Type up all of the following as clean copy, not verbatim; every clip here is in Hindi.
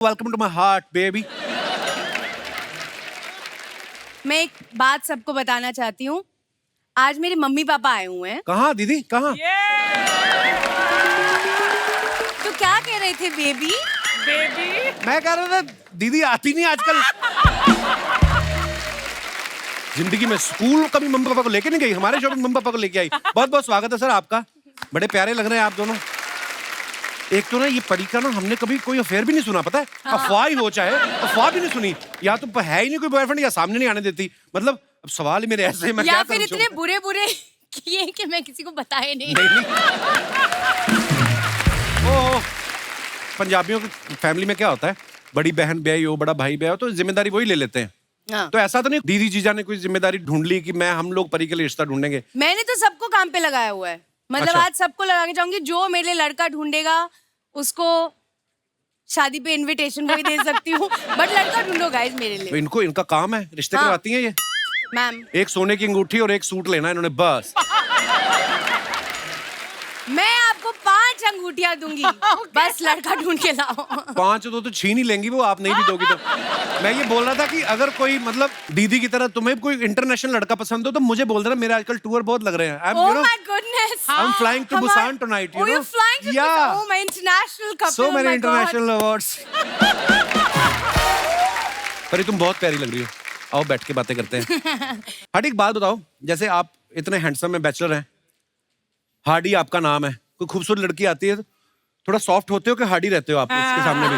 Welcome to my heart baby. मैं एक बात सबको बताना चाहती हूँ। आज मेरे मम्मी पापा आए हुए हैं। कहाँ दीदी कहाँ? तो क्या कह रहे थे बेबी? मैं कह रहा था दीदी आती नहीं आजकल। जिंदगी में स्कूल कभी मम्मी पापा को लेके नहीं गई, हमारे शो में मम्मी पापा को लेके आई। बहुत बहुत स्वागत है सर आपका, बड़े प्यारे लग रहे हैं आप दोनों। एक तो ना ये परी का ना हमने कभी कोई अफेयर भी नहीं सुना, पता है? अफवाह ही हो चाहे, अफवाह भी नहीं सुनी। या तो है ही नहीं कोई बॉयफ्रेंड या सामने नहीं आने देती। मतलब अब सवाल ही मेरे ऐसे हैं, मैं या क्या फिर करूं? इतने बुरे बुरे किए कि मैं किसी को बताए नहीं। ओह, पंजाबियों की फैमिली में क्या होता है, बड़ी बहन ब्याही हो, बड़ा भाई ब्याही हो तो जिम्मेदारी वही ले लेते हैं। हाँ। तो ऐसा तो नहीं दीदी जीजा ने कोई जिम्मेदारी ढूंढ ली कि मैं हम लोग परी के लिए रिश्ता ढूंढेंगे? मैंने तो सबको काम पे लगाया हुआ है। मतलब अच्छा। आज सबको लगाना चाहूंगी, जो मेरे लिए लड़का ढूंढेगा उसको शादी पे इनविटेशन भी दे सकती हूँ। बट लड़का ढूंढो गाइस मेरे तो लिए। इनको इनका काम है, रिश्ते हाँ। करवाती हैं ये। मैम एक सोने की अंगूठी और एक सूट लेना है इन्होंने बस। मैं आपको 5 अंगूठियां दूंगी। बस लड़का ढूंढ के लाओ। 5 तो छीन ही लेंगी वो, आप नहीं भी दोगी तो। मैं ये बोल रहा था कि अगर कोई मतलब दीदी की तरह तुम्हें कोई इंटरनेशनल लड़का पसंद हो तो मुझे बोल देना, मेरे आजकल टूर बहुत लग रहे हैं। Oh my goodness! I'm flying to Busan tonight, you Oh, know? you're flying to Yeah. Busan? Oh, my international couple. So oh many my international awards. परी तुम बहुत प्यारी लग रही हो, आओ बैठ के बातें करते हैं। हार्डी एक बात बताओ, जैसे आप इतने हैंडसम में बैचलर हैं, हार्डी आपका नाम है, कोई खूबसूरत लड़की आती है तो थोड़ा सॉफ्ट होते हो कि हार्डी रहते हो आप उसके सामने भी?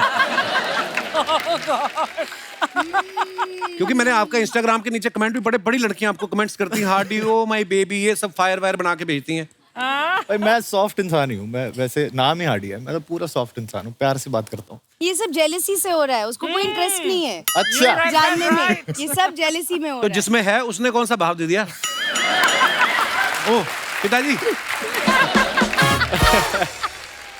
क्योंकि मैंने आपका इंस्टाग्राम के नीचे कमेंट भी पढ़े, बड़ी लड़कियां आपको कमेंट्स करती हैं, हार्डी ओ माय बेबी, ये सब फायर वायर बना के भेजती हैं। भाई मैं सॉफ्ट इंसान ही हूँ, मैं वैसे नाम ही हार्डी है, मैं तो पूरा सॉफ्ट इंसान हूँ, प्यार से बात करता हूँ। ये सब जेलेसी से हो रहा है, उसको कोई इंटरेस्ट नहीं है अच्छा जानने में। ये सब जेलेसी में हो तो रहा है। जिसमें है उसने कौन सा भाव दे दिया? ओह पिताजी।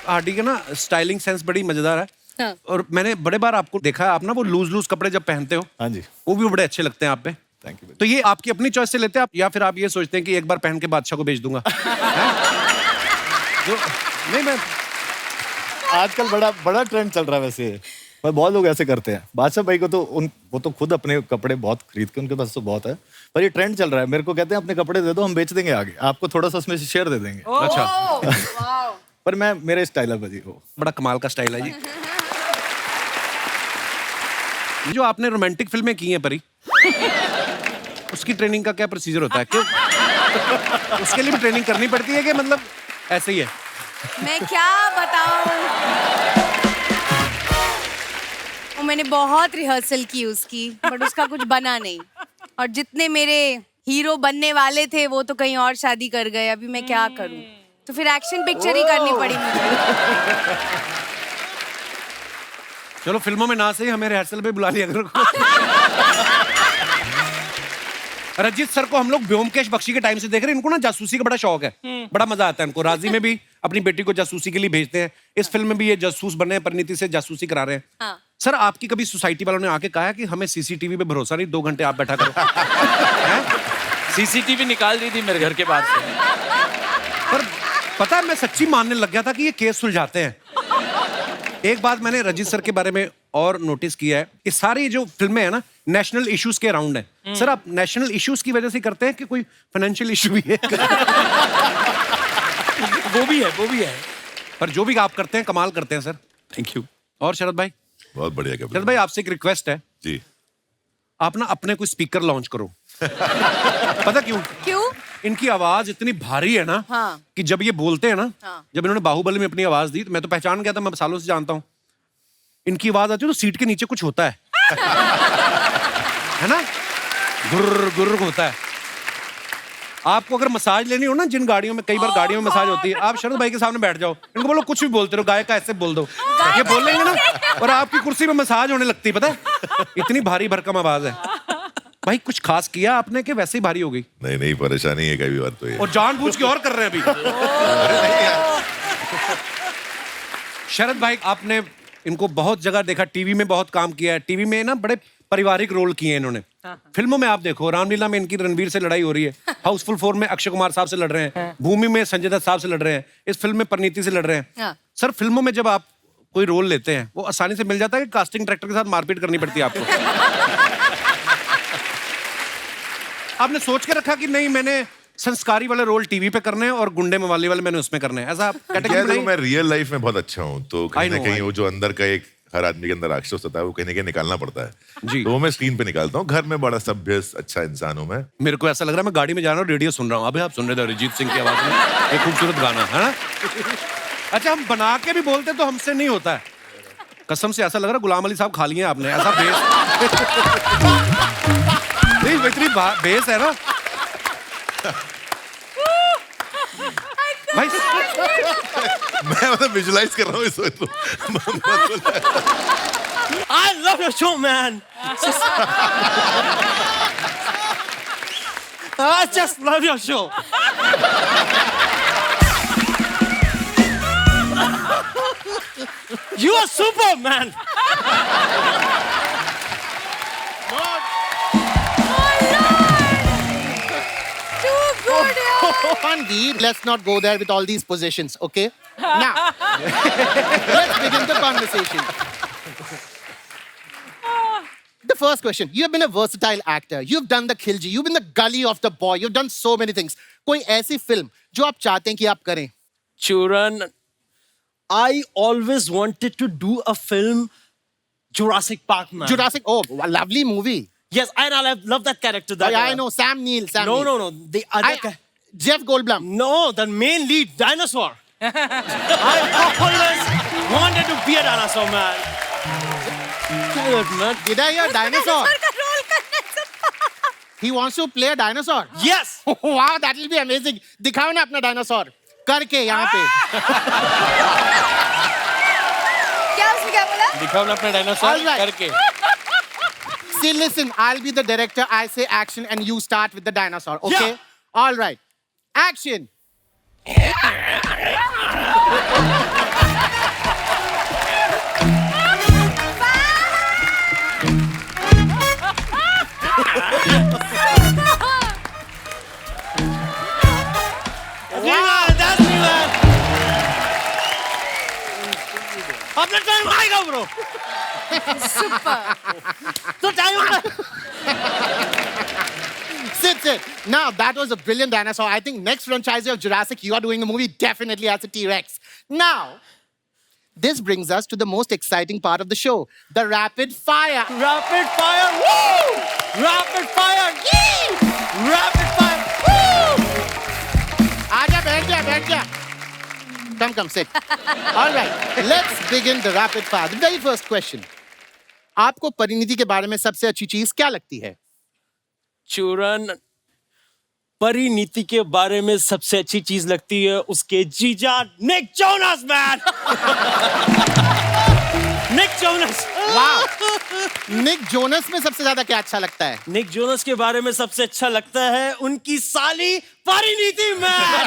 हार्डी का ना स्टाइलिंग सेंस बड़ी मजेदार है। हाँ। और मैंने बड़े बार आपको देखा है, आप ना वो लूज कपड़े जब पहनते हो हाँ जी, वो भी बड़े अच्छे लगते हैं आप पे। Thank you. तो ये आपकी अपनी चॉइस से लेते हैं आप, या फिर आप ये सोचते हैं कि एक बार पहन के बादशाह को भेज दूंगा? जो नहीं, मैं आजकल बड़ा ट्रेंड चल रहा है वैसे, पर बहुत लोग ऐसे करते हैं। बादशाह भाई को तो वो तो खुद अपने कपड़े बहुत खरीद के, उनके पास तो बहुत है, पर ये ट्रेंड चल रहा है। मेरे को कहते हैं अपने कपड़े दे दो, हम बेच देंगे आगे, आपको थोड़ा सा उसमें से शेयर दे देंगे। अच्छा, पर मैं मेरे स्टाइल है भाजी वो। बड़ा कमाल का स्टाइल है जी। जो आपने रोमांटिक फिल्में की हैं परी, उसकी ट्रेनिंग का क्या प्रोसीजर होता है? क्यों उसके लिए भी ट्रेनिंग करनी पड़ती है कि मतलब ऐसे ही है? मैं क्या बताऊं, वो मैंने बहुत रिहर्सल की उसकी, बट उसका कुछ बना नहीं। और जितने मेरे हीरो बनने वाले थे वो तो कहीं और शादी कर गए। अभी मैं क्या करूं? तो फिर एक्शन पिक्चर ही करनी पड़ी मुझे। चलो फिल्मों में ना सही, हमें रिहर्सल पे बुला लिया करो। रंजीत सर को हम लोग ब्योमकेश बख्शी के टाइम से देख रहे हैं, इनको ना जासूसी का बड़ा शौक है, बड़ा मजा आता है इनको। राजी में भी अपनी बेटी को जासूसी के लिए भेजते हैं, इस फिल्म में भी ये जासूस बने हैं, परिणीति से जासूसी करा रहे हैं। हाँ। सर आपकी कभी सोसाइटी वालों ने आके कहा है कि हमें सीसीटीवी पे भरोसा नहीं, 2 घंटे आप बैठा करो? सीसीटीवी निकाल दी थी मेरे घर के बाद से। पर पता है मैं सच्ची मानने लग गया था कि ये केस सुलझाते हैं। एक बात मैंने रंजीत सर के बारे में और नोटिस किया है कि सारी जो फिल्में हैं ना नेशनल इश्यूज के अराउंड है। सर आप नेशनल इश्यूज की वजह से करते हैं कि कोई फाइनेंशियल इशू भी है? वो भी है। पर जो भी आप करते हैं कमाल करते हैं सर। Thank you. और शरद भाई? बहुत बढ़िया कपिल शरद भाई आपसे एक रिक्वेस्ट है, जी। आप ना अपने कोई स्पीकर लॉन्च करो। पता क्यों? क्यों? इनकी आवाज इतनी भारी है ना, हाँ। कि जब ये बोलते हैं ना, हाँ। जब इन्होंने बाहुबली में अपनी आवाज दी तो मैं तो पहचान गया था, मैं सालों से जानता हूँ। इनकी आवाज आती है तो सीट के नीचे कुछ होता है है ना, गुर्र गुर्र होता है। आपको अगर मसाज लेनी हो ना, जिन गाड़ियों में कई बार गाड़ियों में मसाज होती है, आप शरद भाई के सामने बैठ जाओ, इनको बोलो कुछ भी बोलते रहो, गाय का ऐसे बोल दो, ये बोल लेंगे ना, और आपकी कुर्सी में मसाज होने लगती है। पता है इतनी भारी भरकम आवाज है। भाई कुछ खास किया आपने कि वैसे ही भारी हो गई? नहीं परेशानी है, कई बात तो ये और जानबूझ के और कर रहे हैं अभी। शरद भाई आपने इनको बहुत जगह देखा, टीवी में बहुत काम किया है, टीवी में ना बड़े पारिवारिक रोल किए हैं इन्होंने। फिल्मों में आप देखो, रामलीला में इनकी रणवीर से लड़ाई हो रही है, हाउसफुल 4 में अक्षय कुमार साहब से लड़ रहे हैं, भूमि में संजय दत्त साहब से लड़ रहे हैं, इस फिल्म में परिणीति से लड़ रहे हैं। सर फिल्मों में जब आप कोई रोल लेते हैं वो आसानी से मिल जाता है कि कास्टिंग डायरेक्टर के साथ मारपीट करनी पड़ती है आपको? आपने सोच के रखा कि नहीं मैंने संस्कारी वाले रोल टीवी पे करने हैं और गुंडे मवाली वाले मैंने उसमें करने हैं, ऐसा कैटेगरी देखो, नहीं? मैं रियल लाइफ में बहुत अच्छा हूँ, तो कहीं I ना know, कहीं I वो जो अंदर का एक हर आदमी के अंदर राक्षस होता है वो कहीं ना कहीं निकालना पड़ता है जी। तो वो मैं स्क्रीन पे निकालता हूँ। घर में बड़ा सभ्य अच्छा इंसान हूँ मैं। मेरे को ऐसा लग रहा है मैं गाड़ी में जा रहा हूँ, रेडियो सुन रहा हूँ। अभी आप सुन रहे थे अरिजीत सिंह की आवाज में एक खूबसूरत गाना है ना। अच्छा, हम बना के भी बोलते तो हमसे नहीं होता है। कसम से ऐसा लग रहा है गुलाम अली साहब खा लिए आपने, ऐसा बेस नहीं, इतनी बेस है ना भाई। मैं मतलब विजुलाइज कर रहा हूँ इस वक्त तो। I love your show, man. I just love your show. You are super, man. Too good, yaar. Manveer, let's not go there with all these positions, okay? Now, let's begin the conversation. The first question, you have been a versatile actor. You've done the Khilji, you've been the gully of the boy, you've done so many things. कोई ऐसी फिल्म जो आप चाहते हैं कि आप करें? Churan, I always wanted to do a film, Jurassic Park, man. Jurassic, oh, a lovely movie. Yes, and I love that character. Oh, That, yeah, I know, Sam Neill. No. The other Jeff Goldblum. No, the main lead, dinosaur. I always wanted to be a dinosaur, man. Good, man. Did I hear dinosaur? Dinosaur का role करना है सब। He wants to play a dinosaur. Yes. Wow, that will be amazing. दिखाओ ना अपना dinosaur. करके यहाँ पे. क्या उसने क्या बोला? दिखाओ ना अपना डायनासोर All right. करके। See, listen, I'll be the director. I say action and you start with the dinosaur, okay? Yeah. All right. Action. That's me, man. अपना टाइम आएगा ब्रो। तो time Sit. Now, that was a brilliant dinosaur. I think next franchise of Jurassic, you are doing the movie definitely as a T-Rex. Now, this brings us to the most exciting part of the show, the rapid fire. Rapid fire, woo! Rapid fire, yee! Rapid fire, woo! आजा बैठ जा. Come, sit. All right, let's begin the rapid fire. The very first question. आपको परिणीति के बारे में सबसे अच्छी चीज क्या लगती है? चूरन, परिणीति के बारे में सबसे अच्छी चीज लगती है उसके जीजा Nick Jonas, man. Nick Jonas. वाह! निक जोनस में सबसे ज्यादा क्या अच्छा लगता है? निक जोनस के बारे में सबसे अच्छा लगता है उनकी साली परिणीति, मैन।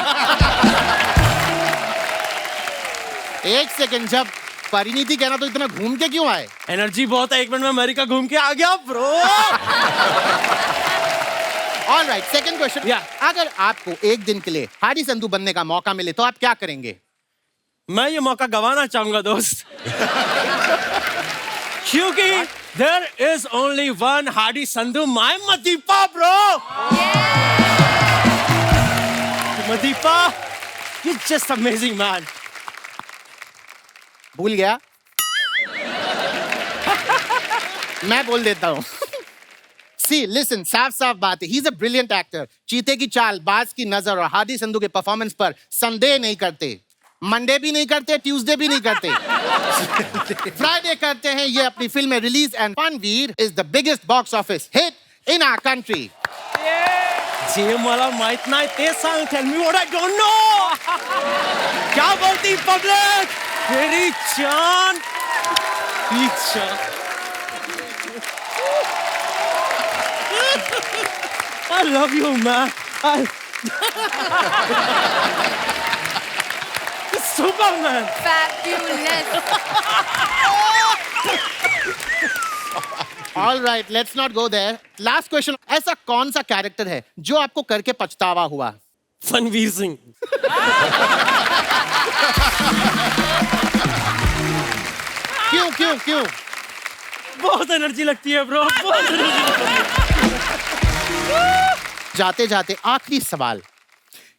एक सेकंड, जब परिणीति कहना तो इतना घूम के क्यों आए? एनर्जी बहुत है, 1 मिनट में अमेरिका घूम के आ गया bro. All right, second question. Yeah. अगर आपको एक दिन के लिए हाडी संधू बनने का मौका मिले तो आप क्या करेंगे? मैं ये मौका गवाना चाहूंगा दोस्त, क्योंकि there is only one Hardy Sandhu, my Madeepa bro. Madeepa, you're just amazing, man. भूल गया? मैं बोल देता हूँ. See, listen, साफ बात है. He's a brilliant actor. चीते की चाल, बाज की नजर और हादी संधू के परफॉर्मेंस पर संदेह नहीं करते. मंडे भी नहीं करते, ट्यूसडे भी नहीं करते. फ्राइडे करते हैं ये अपनी फिल्म में रिलीज एंड फनवीर is the biggest box office hit in our country. जे मला माहित नाही ते सांग, tell me what I don't know. क्या बोलती पब्लिक? मेरी जान, I love you, man. Superman. Fabulous. All right, let's not go there. Last question. ऐसा कौन सा कैरेक्टर है जो आपको करके पछतावा हुआ? फनवीर सिंह। क्यों क्यों क्यों? बहुत एनर्जी लगती है ब्रो, बहुत एनर्जी लगती है। जाते जाते आखिरी सवाल।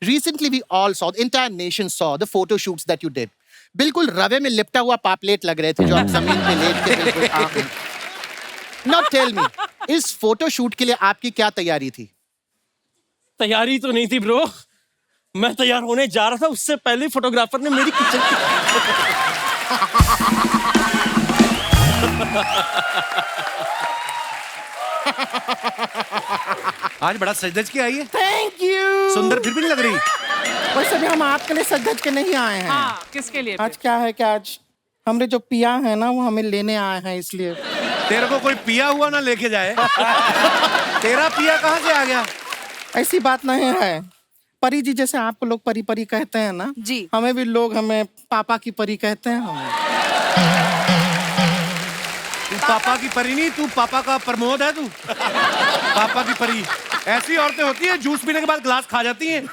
Recently we all saw, the entire nation saw the photo shoots that you did. बिल्कुल रवे में लिपटा हुआ पापलेट लग रहे थे जो आप जमीन पे लेट के बिल्कुल। Now tell me, इस फोटो शूट के लिए आपकी क्या तैयारी थी? तैयारी तो नहीं थी ब्रो, मैं तैयार होने जा रहा था, उससे पहले फोटोग्राफर ने मेरी किचन आज बड़ा सजधज के आई है, Thank you. सुंदर फिर भी नहीं लग रही। वैसे भी हम आपके लिए सज के नहीं आए हैं। हाँ, किसके लिए? आज क्या है कि आज हमने जो पिया है ना वो हमें लेने आए हैं, इसलिए। तेरे को कोई पिया हुआ ना लेके जाए। तेरा पिया कहाँ से आ गया? ऐसी बात नहीं है। परी जी जैसे आपको लोग परी परी कहते हैं ना, जी। हमें भी लोग हमें पापा की परी कहते हैं। हमें तू पापा की परी नहीं, तू पापा का प्रमोद है तू। पापा की परी ऐसी औरतें होती है जूस पीने के बाद ग्लास खा जाती हैं।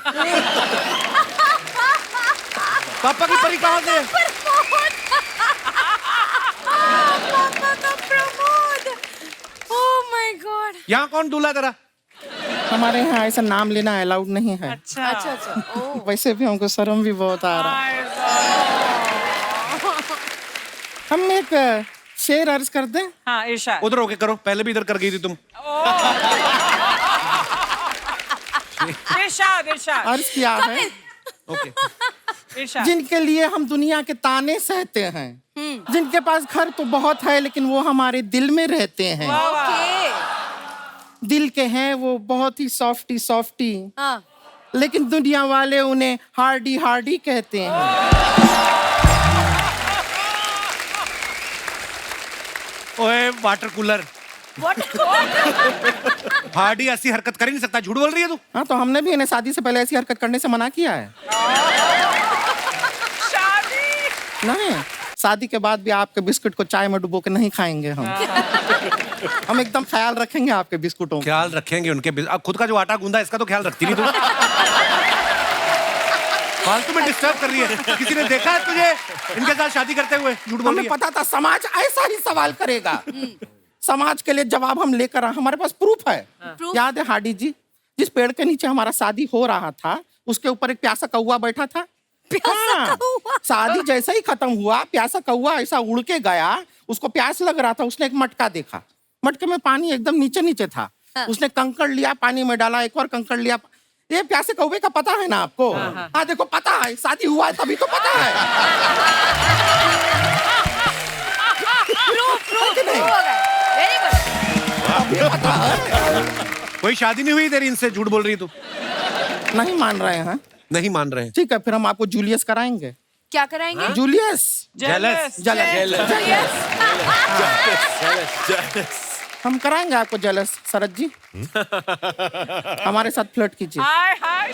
पापा की परी कहाँ से? पापा का प्रमोद। Oh my God. यहाँ कौन दूल्हा तेरा? हमारे यहाँ ऐसा नाम लेना अलाउड नहीं है। अच्छा अच्छा अच्छा। ओह। वैसे भी हमको शर्म भी बहुत आ रहा है। हम एक शेर अर्ज कर दें? हाँ, इरशाद। उधर होके करो, पहले भी इधर कर गई थी तुम। इरशाद, इरशाद, अर्ज किया है। ओके। इरशाद। जिनके लिए हम दुनिया के ताने सहते हैं, जिनके पास घर तो बहुत है लेकिन वो हमारे दिल में रहते हैं। ओके। दिल के हैं वो बहुत ही सॉफ्टी सॉफ्टी, हाँ। लेकिन दुनिया वाले उन्हें हार्डी हार्डी कहते हैं। ओए वाटर कूलर, हार्डी ऐसी हरकत कर ही नहीं सकता, झूठ बोल रही है तू। हाँ, तो हमने भी इन्हें शादी से पहले ऐसी हरकत करने से मना किया है। नहीं, शादी के बाद भी आपके बिस्कुट को चाय में डुबो के नहीं खाएंगे हम। हम एकदम ख्याल रखेंगे आपके बिस्कुटों का। ख्याल रखेंगे उनके अब खुद का जो आटा गूंदा इसका तो ख्याल रखती नहीं तू। फालतू में डिस्टर्ब कर रही है। किसी ने देखा है तुझे इनके साथ शादी करते हुए? झूठ बोल रही हमें है। पता था समाज ऐसा ही सवाल करेगा। समाज के लिए जवाब हम लेकर आए, हमारे पास प्रूफ है। प्रूफ? याद है हार्डी जी, जिस पेड़ के नीचे हमारा शादी हो रहा था उसके ऊपर एक प्यासा कौवा बैठा था। प्यासा कौवा? शादी जैसे ही खत्म हुआ प्यासा कौवा ऐसा उड़ के गया, उसको प्यास लग रहा था, उसने एक मटका देखा, मटके में पानी एकदम नीचे नीचे था। उसने कंकड़ लिया, पानी में डाला, एक और कंकड़ लिया। ये प्यासे कौवे का पता है ना आपको? हाँ देखो, पता है, शादी हुआ है तभी तो पता है। Very good. कोई शादी नहीं हुई तेरी इनसे? झूठ बोल रही है तू। नहीं मान रहे हैं? नहीं मान रहे हैं। ठीक है, फिर हम आपको जूलियस कराएंगे। क्या कराएंगे? जूलियस। जेलस। हम कराएंगे आपको जेलस। शरद जी हमारे साथ फ्लर्ट कीजिए। हाय हाय,